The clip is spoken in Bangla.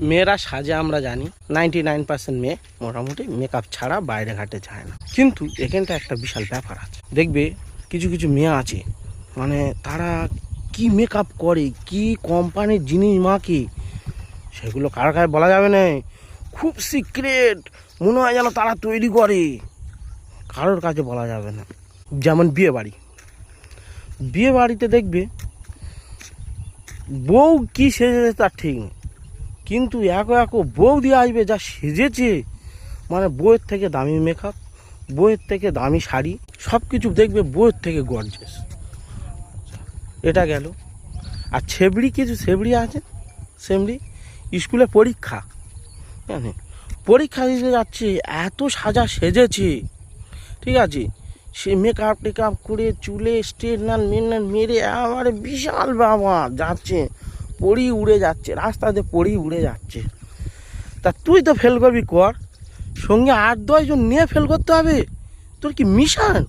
মেয়েরা সাজে আমরা জানি 99% মেয়ে মোটামুটি মেকআপ ছাড়া বাইরে ঘাটে যায় না, কিন্তু এখানটা একটা বিশাল ব্যাপার আছে। দেখবে কিছু কিছু মেয়ে আছে মানে তারা কি মেকআপ করে, কি কোম্পানির জিনিস মাকে, সেগুলো কার কাছে বলা যাবে না, খুব সিক্রেট, মনে হয় যেন তারা তৈরি করে, কারোর কাছে বলা যাবে না। যেমন বিয়ে বাড়িতে দেখবে বউ কি সেজেছে তার ঠিক নেই, কিন্তু একে বউ দিয়ে আসবে যা সেজেছে, মানে বউয়ের থেকে দামি মেকআপ, বউয়ের থেকে দামি শাড়ি, সব কিছু দেখবে বউয়ের থেকে গর্জেস। এটা গেল। আর কিছু আছে সেমড়ি স্কুলে পরীক্ষা, হ্যাঁ, পরীক্ষা দিতে যাচ্ছে, এত সাজা সেজেছে, ঠিক আছে, সে মেকআপ টেকআপ করে চুলে স্ট্রেটনার মেরে আমার বিশাল বাবা যাচ্ছে, পড়ি উড়ে যাচ্ছে, রাস্তাতে পড়ি উড়ে যাচ্ছে। তা তুই তো ফেল করবি কর, সঙ্গে 8-10 জন নিয়ে ফেল করতে হবে, তোর কি মিশন?